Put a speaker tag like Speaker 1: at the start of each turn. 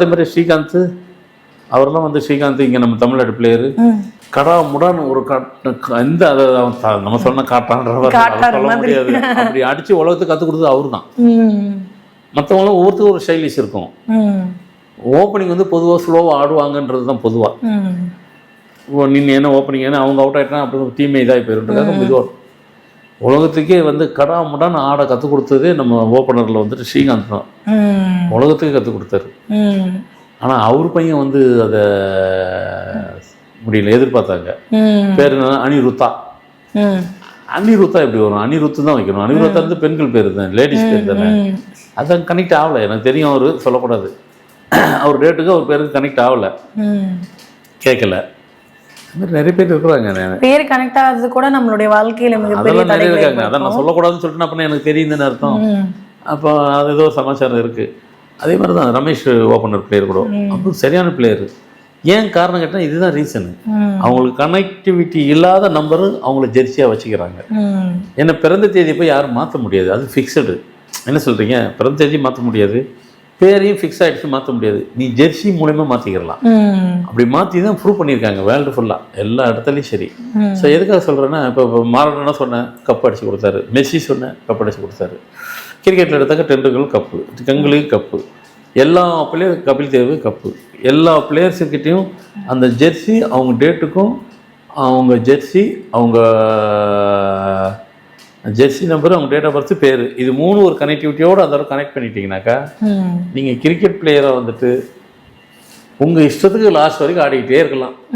Speaker 1: அதே மாதிரி ஸ்ரீகாந்த் அவரெல்லாம் வந்து ஸ்ரீகாந்த் இங்கே நம்ம தமிழ்நாடு பிளேயரு கடா முடான்னு ஒரு எந்த அதை நம்ம சொன்ன காட்டான்ற சொல்ல முடியாது. அப்படி அடிச்சு உலகத்துக்கு கற்றுக் கொடுத்தது அவரு தான். மற்றவங்களும் ஒவ்வொருத்தரும் ஒரு ஸ்டைலிஷ் இருக்கும். ஓப்பனிங் வந்து பொதுவாக ஸ்லோவாக ஆடுவாங்கன்றது தான் பொதுவாக. நீ என்ன ஓப்பனிங் ஏன்னா அவங்க அவுட் ஆகிட்டா அப்படி டீமே இதாகி போயிருன்றதுக்காக மெதுவாக உலகத்துக்கே வந்து கடா முடான்னு ஆட கற்றுக் கொடுத்ததே நம்ம ஓப்பனரில் வந்துட்டு ஸ்ரீகாந்த் தான். உலகத்துக்கே கற்றுக் கொடுத்தாரு. ஆனால் அவர் பையன் வந்து அதை முடியல, எதிர்பார்த்தாங்க. பேர் என்ன? அனிருத்தா. அனிருத்தா எப்படி வரும்? அனிருத்து தான் வைக்கணும். அனிருத்தா வந்து பெண்கள் பேர் தான், லேடிஸ் பேர் தானே. அதான் கனெக்ட் ஆகலை. எனக்கு தெரியும், அவர் சொல்லக்கூடாது. அவர் டேட்டுக்கு அவர் பேருக்கு கனெக்ட் ஆகலை, கேட்கல. அது மாதிரி நிறைய பேர் இருக்கிறாங்க.
Speaker 2: பேர் கனெக்ட் ஆகிறது கூட நம்மளுடைய வாழ்க்கையில
Speaker 1: அதெல்லாம் நிறைய இருக்காங்க. அதான் நான் சொல்லக்கூடாதுன்னு சொல்லிட்டு அப்படின்னா எனக்கு தெரியுதுன்னு அர்த்தம். அப்போ அது ஏதோ சமாச்சாரம் இருக்குது. அதே மாதிரி தான் ரமேஷ் ஓப்பனர் பிளேயர் கூட அப்போ சரியான பிளேயரு. ஏன் காரணம் கேட்டால் இதுதான் ரீசனு. அவங்களுக்கு கனெக்டிவிட்டி இல்லாத நம்பரு அவங்கள ஜெர்சியாக வச்சுக்கிறாங்க. ஏன்னா பிறந்த தேதியை போய் யாரும் மாற்ற முடியாது, அது ஃபிக்ஸடு. என்ன சொல்கிறீங்க? பிறந்த தேதி மாற்ற முடியாது, பேரையும் ஃபிக்ஸ் ஆகிடுச்சு மாற்ற முடியாது. நீ ஜெர்சி மூலயமா மாற்றிக்கிறலாம். அப்படி மாற்றி தான் ப்ரூவ் பண்ணியிருக்காங்க வேர்ல்டு ஃபுல்லாக எல்லா இடத்துலையும். சரி, ஸோ எதுக்காக சொல்கிறேன்னா, இப்போ மாரடோனா சொன்னேன் கப் அடிச்சு கொடுத்தாரு, மெஸ்ஸி சொன்னேன் கப் அடிச்சு கொடுத்தாரு. கிரிக்கெட்டில் எடுத்தாக்க டெண்டுல்கர் கப்பு, கங்குலி கப்பு, எல்லா பிளேயர் கபில் தேவ் கப்பு. எல்லா பிளேயர்ஸுக்கிட்டையும் அந்த ஜெர்சி அவங்க டேட்டுக்கும் அவங்க ஜெர்சி அவங்க ஜெர்சி நம்பர் அவங்க டேட் ஆஃப் பர்த் பேர் இது மூணு ஒரு கனெக்டிவிட்டியோடு அதோட கனெக்ட் பண்ணிட்டீங்கன்னாக்கா நீங்கள் கிரிக்கெட் பிளேயரை வந்துட்டு உங்கள் இஷ்டத்துக்கு லாஸ்ட் வரைக்கும் ஆடிக்கிட்டே இருக்கலாம்.